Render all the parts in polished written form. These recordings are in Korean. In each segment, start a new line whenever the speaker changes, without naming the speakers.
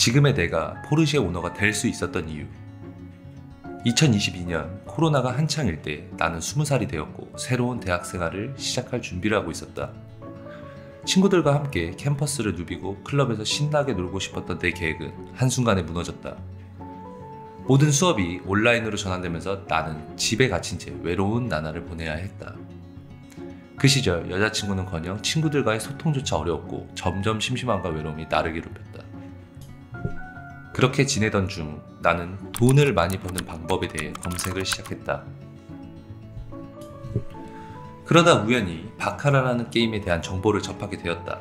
지금의 내가 포르쉐 오너가 될 수 있었던 이유. 2022년 코로나가 한창일 때 나는 20살이 되었고 새로운 대학 생활을 시작할 준비를 하고 있었다. 친구들과 함께 캠퍼스를 누비고 클럽에서 신나게 놀고 싶었던 내 계획은 한순간에 무너졌다. 모든 수업이 온라인으로 전환되면서 나는 집에 갇힌 채 외로운 나날을 보내야 했다. 그 시절 여자친구는커녕 친구들과의 소통조차 어려웠고 점점 심심함과 외로움이 나를 괴롭혔다. 그렇게 지내던 중 나는 돈을 많이 버는 방법에 대해 검색을 시작했다. 그러다 우연히 바카라라는 게임에 대한 정보를 접하게 되었다.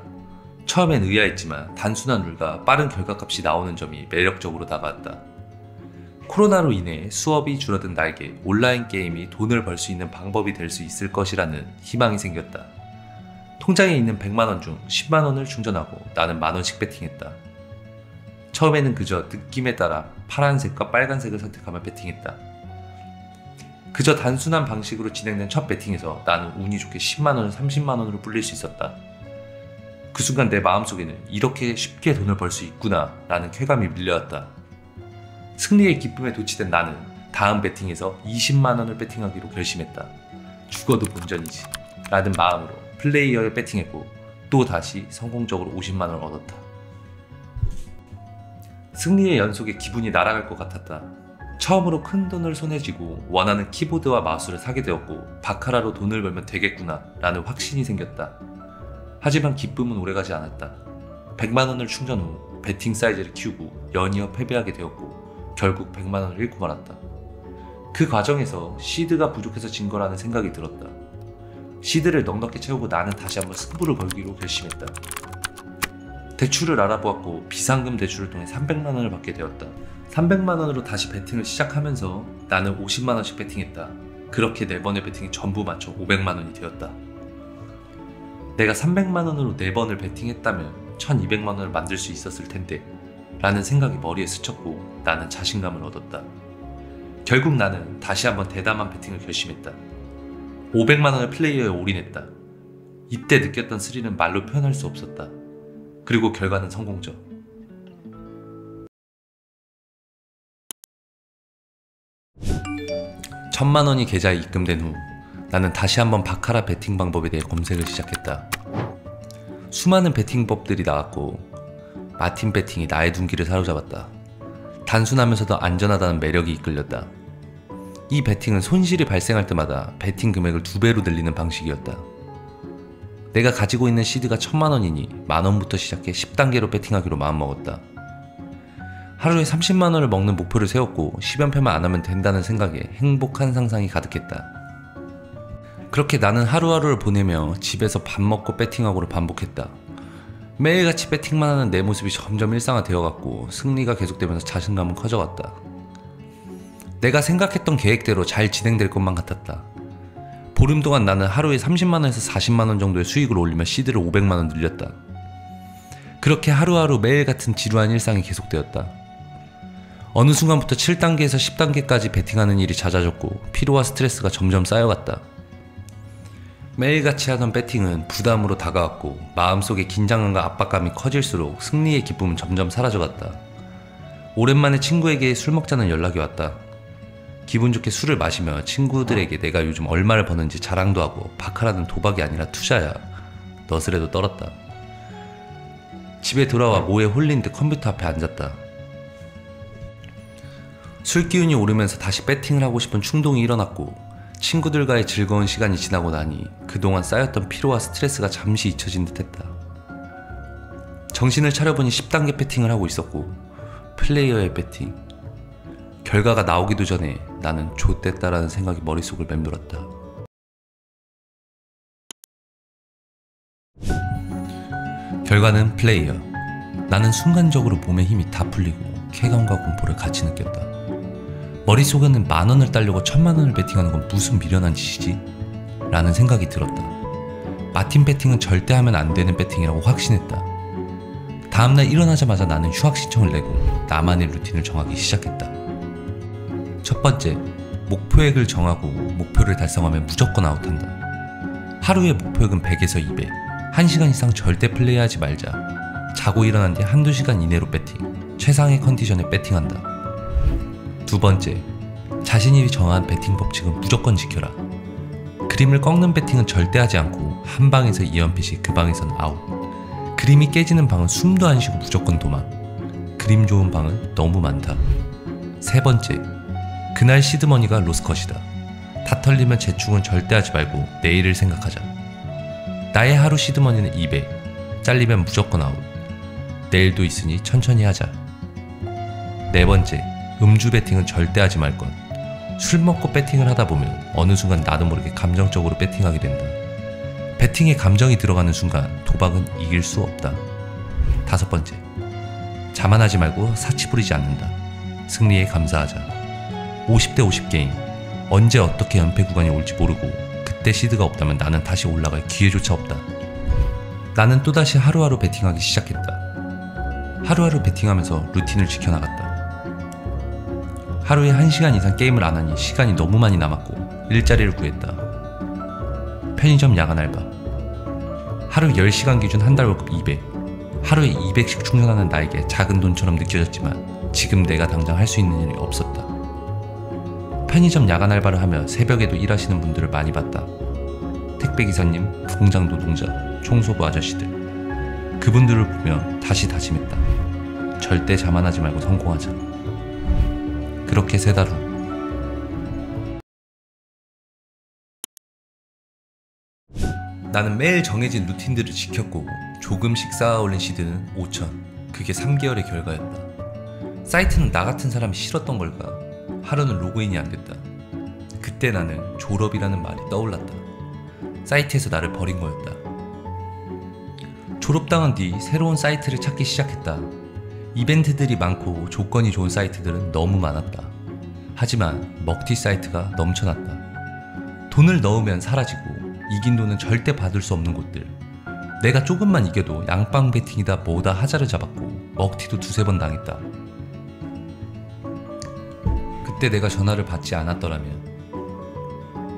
처음엔 의아했지만 단순한 룰과 빠른 결과값이 나오는 점이 매력적으로 다가왔다. 코로나로 인해 수업이 줄어든 나에게 온라인 게임이 돈을 벌 수 있는 방법이 될 수 있을 것이라는 희망이 생겼다. 통장에 있는 100만원 중 10만원을 충전하고 나는 만원씩 배팅했다. 처음에는 그저 느낌에 따라 파란색과 빨간색을 선택하며 배팅했다. 그저 단순한 방식으로 진행된 첫 배팅에서 나는 운이 좋게 10만원을 30만원으로 불릴 수 있었다. 그 순간 내 마음속에는 이렇게 쉽게 돈을 벌 수 있구나 라는 쾌감이 밀려왔다. 승리의 기쁨에 도취된 나는 다음 배팅에서 20만원을 배팅하기로 결심했다. 죽어도 본전이지 라는 마음으로 플레이어에 배팅했고 또 다시 성공적으로 50만원을 얻었다. 승리의 연속에 기분이 날아갈 것 같았다. 처음으로 큰 돈을 손에 쥐고 원하는 키보드와 마우스를 사게 되었고 바카라로 돈을 벌면 되겠구나 라는 확신이 생겼다. 하지만 기쁨은 오래가지 않았다. 100만원을 충전 후 배팅 사이즈를 키우고 연이어 패배하게 되었고 결국 100만원을 잃고 말았다. 그 과정에서 시드가 부족해서 진 거라는 생각이 들었다. 시드를 넉넉히 채우고 나는 다시 한번 승부를 걸기로 결심했다. 대출을 알아보았고 비상금 대출을 통해 300만원을 받게 되었다. 300만원으로 다시 배팅을 시작하면서 나는 50만원씩 배팅했다. 그렇게 4번의 배팅이 전부 맞춰 500만원이 되었다. 내가 300만원으로 4번을 배팅했다면 1200만원을 만들 수 있었을 텐데 라는 생각이 머리에 스쳤고 나는 자신감을 얻었다. 결국 나는 다시 한번 대담한 배팅을 결심했다. 500만원의 플레이어에 올인했다. 이때 느꼈던 스릴은 말로 표현할 수 없었다. 그리고 결과는 성공적. 1000만원이 계좌에 입금된 후 나는 다시 한번 바카라 배팅 방법에 대해 검색을 시작했다. 수많은 배팅법들이 나왔고 마틴 배팅이 나의 둔기를 사로잡았다. 단순하면서도 안전하다는 매력이 이끌렸다. 이 배팅은 손실이 발생할 때마다 배팅 금액을 2배로 늘리는 방식이었다. 내가 가지고 있는 시드가 1000만원이니 만원부터 시작해 10단계로 배팅하기로 마음먹었다. 하루에 30만원을 먹는 목표를 세웠고 10연패만 안 하면 된다는 생각에 행복한 상상이 가득했다. 그렇게 나는 하루하루를 보내며 집에서 밥 먹고 배팅하고를 반복했다. 매일같이 배팅만 하는 내 모습이 점점 일상화되어갔고 승리가 계속되면서 자신감은 커져갔다. 내가 생각했던 계획대로 잘 진행될 것만 같았다. 보름 동안 나는 하루에 30만원에서 40만원 정도의 수익을 올리며 시드를 500만원 늘렸다. 그렇게 하루하루 매일같은 지루한 일상이 계속되었다. 어느 순간부터 7단계에서 10단계까지 배팅하는 일이 잦아졌고 피로와 스트레스가 점점 쌓여갔다. 매일같이 하던 배팅은 부담으로 다가왔고 마음속의 긴장감과 압박감이 커질수록 승리의 기쁨은 점점 사라져갔다. 오랜만에 친구에게 술 먹자는 연락이 왔다. 기분 좋게 술을 마시며 친구들에게 내가 요즘 얼마를 버는지 자랑도 하고 바카라는 도박이 아니라 투자야 너스레도 떨었다. 집에 돌아와 모에 홀린 듯 컴퓨터 앞에 앉았다. 술 기운이 오르면서 다시 배팅을 하고 싶은 충동이 일어났고 친구들과의 즐거운 시간이 지나고 나니 그동안 쌓였던 피로와 스트레스가 잠시 잊혀진 듯 했다. 정신을 차려보니 10단계 배팅을 하고 있었고 플레이어의 배팅. 결과가 나오기도 전에 나는 좆됐다라는 생각이 머릿속을 맴돌았다. 결과는 플레이어. 나는 순간적으로 몸의 힘이 다 풀리고 쾌감과 공포를 같이 느꼈다. 머릿속에는 만원을 따려고 1000만원을 배팅하는 건 무슨 미련한 짓이지? 라는 생각이 들었다. 마틴 배팅은 절대 하면 안 되는 배팅이라고 확신했다. 다음날 일어나자마자 나는 휴학 신청을 내고 나만의 루틴을 정하기 시작했다. 첫 번째, 목표액을 정하고 목표를 달성하면 무조건 아웃한다. 하루의 목표액은 100에서 200. 1시간 이상 절대 플레이하지 말자. 자고 일어난 뒤 한두 시간 이내로 배팅. 최상의 컨디션에 배팅한다. 두 번째, 자신이 정한 배팅 법칙은 무조건 지켜라. 그림을 꺾는 배팅은 절대 하지 않고 한 방에서 2연패 시 그 방에선 아웃. 그림이 깨지는 방은 숨도 안 쉬고 무조건 도망. 그림 좋은 방은 너무 많다. 세 번째, 그날 시드머니가 로스컷이다. 다 털리면 재충은 절대 하지 말고 내일을 생각하자. 나의 하루 시드머니는 200, 잘리면 무조건 아웃. 내일도 있으니 천천히 하자. 네 번째, 음주 배팅은 절대 하지 말 것. 술 먹고 배팅을 하다 보면 어느 순간 나도 모르게 감정적으로 배팅하게 된다. 배팅에 감정이 들어가는 순간 도박은 이길 수 없다. 다섯 번째, 자만하지 말고 사치 부리지 않는다. 승리에 감사하자. 50대 50 게임. 언제 어떻게 연패 구간이 올지 모르고 그때 시드가 없다면 나는 다시 올라갈 기회조차 없다. 나는 또다시 하루하루 배팅하기 시작했다. 하루하루 배팅하면서 루틴을 지켜나갔다. 하루에 1시간 이상 게임을 안 하니 시간이 너무 많이 남았고 일자리를 구했다. 편의점 야간 알바. 하루 10시간 기준 한 달 월급 200. 하루에 200씩 충전하는 나에게 작은 돈처럼 느껴졌지만 지금 내가 당장 할 수 있는 일이 없었다. 편의점 야간 알바를 하며 새벽에도 일하시는 분들을 많이 봤다. 택배기사님, 공장 노동자, 청소부 아저씨들. 그분들을 보며 다시 다짐했다. 절대 자만하지 말고 성공하자. 그렇게 3달 후 나는 매일 정해진 루틴들을 지켰고 조금씩 쌓아 올린 시드는 5,000. 그게 3개월의 결과였다. 사이트는 나 같은 사람이 싫었던 걸까? 하루는 로그인이 안 됐다. 그때 나는 졸업이라는 말이 떠올랐다. 사이트에서 나를 버린 거였다. 졸업당한 뒤 새로운 사이트를 찾기 시작했다. 이벤트들이 많고 조건이 좋은 사이트들은 너무 많았다. 하지만 먹튀 사이트가 넘쳐났다. 돈을 넣으면 사라지고 이긴 돈은 절대 받을 수 없는 곳들. 내가 조금만 이겨도 양빵 배팅이다 뭐다 하자를 잡았고 먹튀도 2-3번 당했다. 그때 내가 전화를 받지 않았더라면.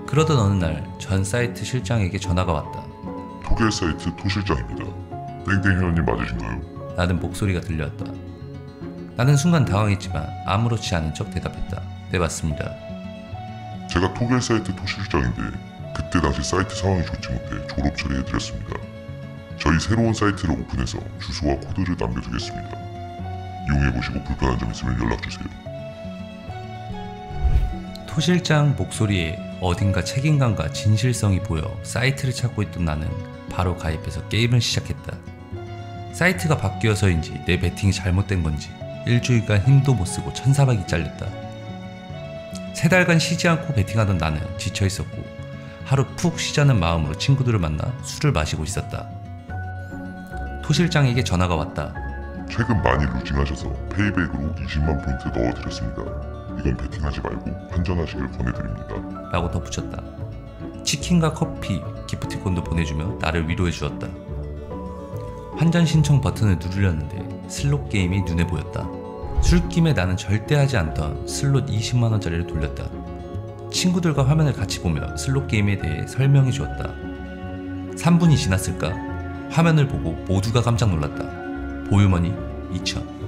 그러던 어느 날 전 사이트 실장에게 전화가 왔다.
토겔 사이트 토실장입니다. 땡땡 회원님 맞으신가요?
라는 목소리가 들려왔다. 나는 순간 당황했지만 아무렇지 않은 척 대답했다. 네, 맞습니다.
제가 토겔 사이트 토실장인데 그때 당시 사이트 상황이 좋지 못해 졸업 처리해드렸습니다. 저희 새로운 사이트를 오픈해서 주소와 코드를 남겨두겠습니다. 이용해보시고 불편한 점 있으면 연락주세요.
토실장 목소리에 어딘가 책임감과 진실성이 보여 사이트를 찾고 있던 나는 바로 가입해서 게임을 시작했다. 사이트가 바뀌어서인지 내 배팅이 잘못된 건지 일주일간 힘도 못 쓰고 1,400이 잘렸다. 3달간 쉬지 않고 배팅하던 나는 지쳐있었고 하루 푹 쉬자는 마음으로 친구들을 만나 술을 마시고 있었다. 토실장에게 전화가 왔다.
최근 많이 루징하셔서 페이백으로 20만 포인트 넣어드렸습니다. 이건 배팅하지 말고 환전하시길 권해드립니다. 라고 덧붙였다.
치킨과 커피, 기프티콘도 보내주며 나를 위로해 주었다. 환전 신청 버튼을 누르려는데 슬롯 게임이 눈에 보였다. 술김에 나는 절대 하지 않던 슬롯 20만원짜리를 돌렸다. 친구들과 화면을 같이 보며 슬롯 게임에 대해 설명해 주었다. 3분이 지났을까? 화면을 보고 모두가 깜짝 놀랐다. 보유머니 2,000.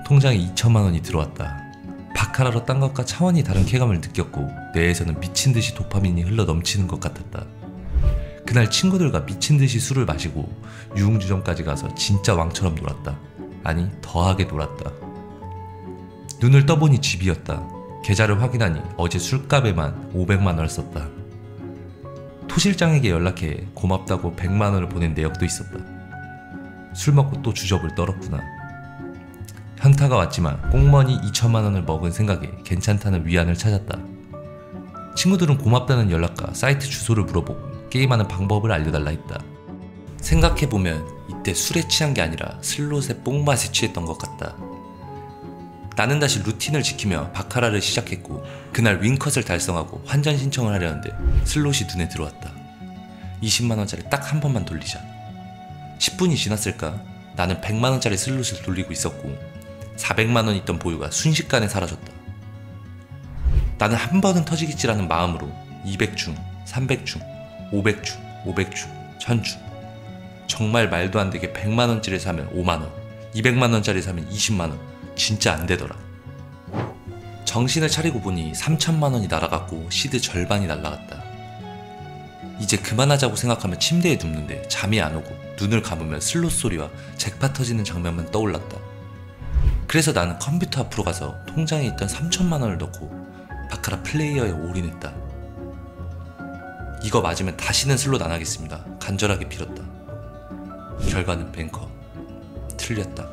통장에 2,000만원이 들어왔다. 바카라로 딴 것과 차원이 다른 쾌감을 느꼈고 뇌에서는 미친듯이 도파민이 흘러 넘치는 것 같았다. 그날 친구들과 미친듯이 술을 마시고 유흥주점까지 가서 진짜 왕처럼 놀았다. 아니, 더하게 놀았다. 눈을 떠보니 집이었다. 계좌를 확인하니 어제 술값에만 500만원을 썼다. 토실장에게 연락해 고맙다고 100만원을 보낸 내역도 있었다. 술 먹고 또 주접을 떨었구나. 현타가 왔지만 꽁머니 2,000만원을 먹은 생각에 괜찮다는 위안을 찾았다. 친구들은 고맙다는 연락과 사이트 주소를 물어보고 게임하는 방법을 알려달라 했다. 생각해보면 이때 술에 취한 게 아니라 슬롯의 뽕맛에 취했던 것 같다. 나는 다시 루틴을 지키며 바카라를 시작했고 그날 윙컷을 달성하고 환전 신청을 하려는데 슬롯이 눈에 들어왔다. 20만원짜리 딱 한 번만 돌리자. 10분이 지났을까? 나는 100만원짜리 슬롯을 돌리고 있었고 400만원 있던 보유가 순식간에 사라졌다. 나는 한 번은 터지겠지라는 마음으로 200충, 300충, 500충, 500충, 1000충 정말 말도 안 되게 100만원짜리 사면 5만원, 200만원짜리 사면 20만원. 진짜 안 되더라. 정신을 차리고 보니 3천만원이 날아갔고 시드 절반이 날아갔다. 이제 그만하자고 생각하면 침대에 눕는데 잠이 안 오고 눈을 감으면 슬롯 소리와 잭팟 터지는 장면만 떠올랐다. 그래서 나는 컴퓨터 앞으로 가서 통장에 있던 3천만원을 넣고 바카라 플레이어에 올인했다. 이거 맞으면 다시는 슬롯 안 하겠습니다. 간절하게 빌었다. 결과는 뱅커. 틀렸다.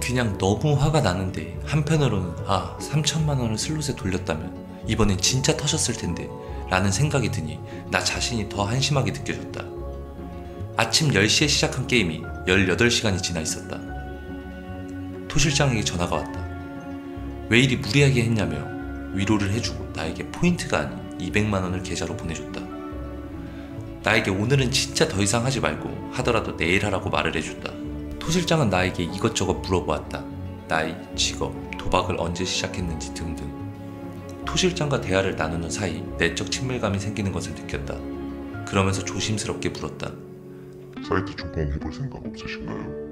그냥 너무 화가 나는데 한편으로는 3천만원을 슬롯에 돌렸다면 이번엔 진짜 터졌을 텐데 라는 생각이 드니 나 자신이 더 한심하게 느껴졌다. 아침 10시에 시작한 게임이 18시간이 지나 있었다. 토 실장에게 전화가 왔다. 왜 이리 무리하게 했냐며 위로를 해주고 나에게 포인트가 아닌 200만원을 계좌로 보내줬다. 나에게 오늘은 진짜 더 이상 하지 말고 하더라도 내일 하라고 말을 해줬다. 토 실장은 나에게 이것저것 물어보았다. 나이, 직업, 도박을 언제 시작했는지 등등. 토 실장과 대화를 나누는 사이 내적 친밀감이 생기는 것을 느꼈다. 그러면서 조심스럽게 물었다.
사이트 조공 해볼 생각 없으신가요?